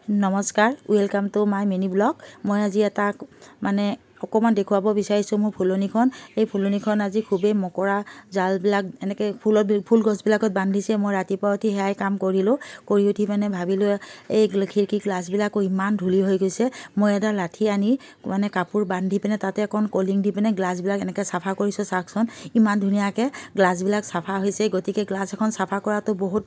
নমস্কাৰ, welcome to my mini blog. মই আজি এটা অকণমান দেখুৱাব বিচাৰিছোঁ মোৰ ফুলনিখন। এই ফুলনিখন আজি খুবেই মকৰা জালবিলাক এনেকৈ ফুল গছবিলাকত বান্ধিছে। মই ৰাতিপুৱা উঠি সেয়াই কাম কৰিলোঁ। কৰি উঠি ভাবিলোঁ এই খিৰিকী গ্লাছবিলাকো ইমান ধূলি হৈ গৈছে। মই এডাল লাঠি আনি কাপোৰ বান্ধি তাতে অকণ কলিং দি গ্লাছবিলাক এনেকৈ চাফা কৰিছোঁ। চাওকচোন ইমান ধুনীয়াকৈ গ্লাছবিলাক চাফা হৈছে। গতিকে গ্লাছ এখন চাফা কৰাটো বহুত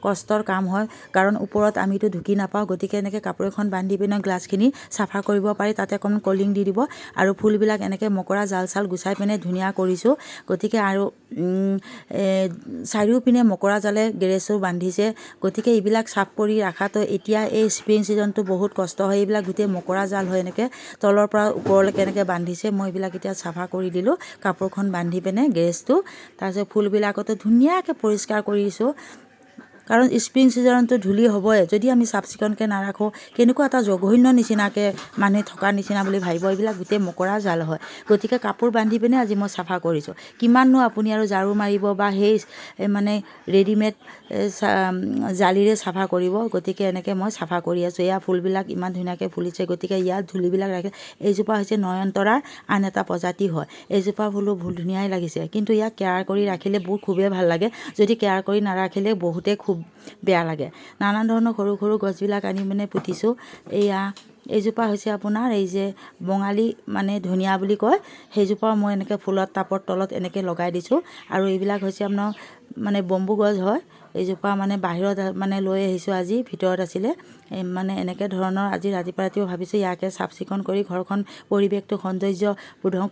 কষ্টৰ কাম হয়, কাৰণ ওপৰত আমিতো ঢুকি নাপাওঁ। গতিকে এনেকৈ কাপোৰ এখন বান্ধি গ্লাছখিনি চাফা কৰিব পাৰি। তাতে অকণ কলিং দি দিব আৰু ফুলবিলাক এনেকৈ মকৰা জাল চাল গুচাই ধুনীয়া কৰিছোঁ। গতিকে আৰু চাৰিওপিনে মকৰা জালে গেৰেজো বান্ধিছে। গতিকে এইবিলাক চাফ কৰি ৰখাটো এতিয়া এই স্প্ৰিং ছিজনটো বহুত কষ্ট হয়। এইবিলাক গোটেই মকৰা জাল হয় এনেকৈ তলৰ পৰা ওপৰলৈকে এনেকৈ বান্ধিছে। মই এইবিলাক এতিয়া চাফা কৰি দিলোঁ কাপোৰখন বান্ধি গেৰেজটো। তাৰপিছত ফুলবিলাকতো ধুনীয়াকৈ পৰিষ্কাৰ কৰিছোঁ, কাৰণ স্প্ৰিং ছিজনতো ধূলি হ'বই। যদি আমি চাফ চিকুণকৈ নাৰাখোঁ, কেনেকুৱা এটা জঘন্য নিচিনাকৈ মানুহে থকা নিচিনা বুলি ভাবিব। এইবিলাক গোটেই মকৰা জাল হয়। গতিকে কাপোৰ বান্ধি আজি মই চাফা কৰিছোঁ। কিমাননো আপুনি আৰু ঝাৰু মাৰিব বা সেই ৰেডিমেড জালিৰে চাফা কৰিব। গতিকে এনেকৈ মই চাফা কৰি আছোঁ। এয়া ফুলবিলাক ইমান ধুনীয়াকৈ ফুলিছে। গতিকে ইয়াত ধূলিবিলাক ৰাখে। এইজোপা হৈছে নয়নতৰাৰ আন এটা প্ৰজাতি হয়। এইজোপা ফুলো বহুত ধুনীয়াই লাগিছে, কিন্তু ইয়াক কেয়াৰ কৰি ৰাখিলে খুবেই ভাল লাগে। যদি কেয়াৰ কৰি নাৰাখিলে বহুতেই খুব বেয়া লাগে। নানান ধৰণৰ সৰু সৰু গছবিলাক আনি পুতিছোঁ। এইজোপা হৈছে আপোনাৰ এই যে বঙালী ধনিয়া বুলি কয়, সেইজোপাও মই এনেকৈ ফুলত টাবৰ তলত এনেকৈ লগাই দিছোঁ। আৰু এইবিলাক হৈছে আপোনাৰ বম্বু গছ হয়। এইজোপা বাহিৰত লৈ আহিছোঁ, আজি ভিতৰত আছিলে। এনেকৈ ধৰণৰ আজি ৰাতিপুৱা ভাবিছোঁ ইয়াকে চাফ চিকুণ কৰি ঘৰখন পৰিৱেশটো সৌন্দৰ্যবোধক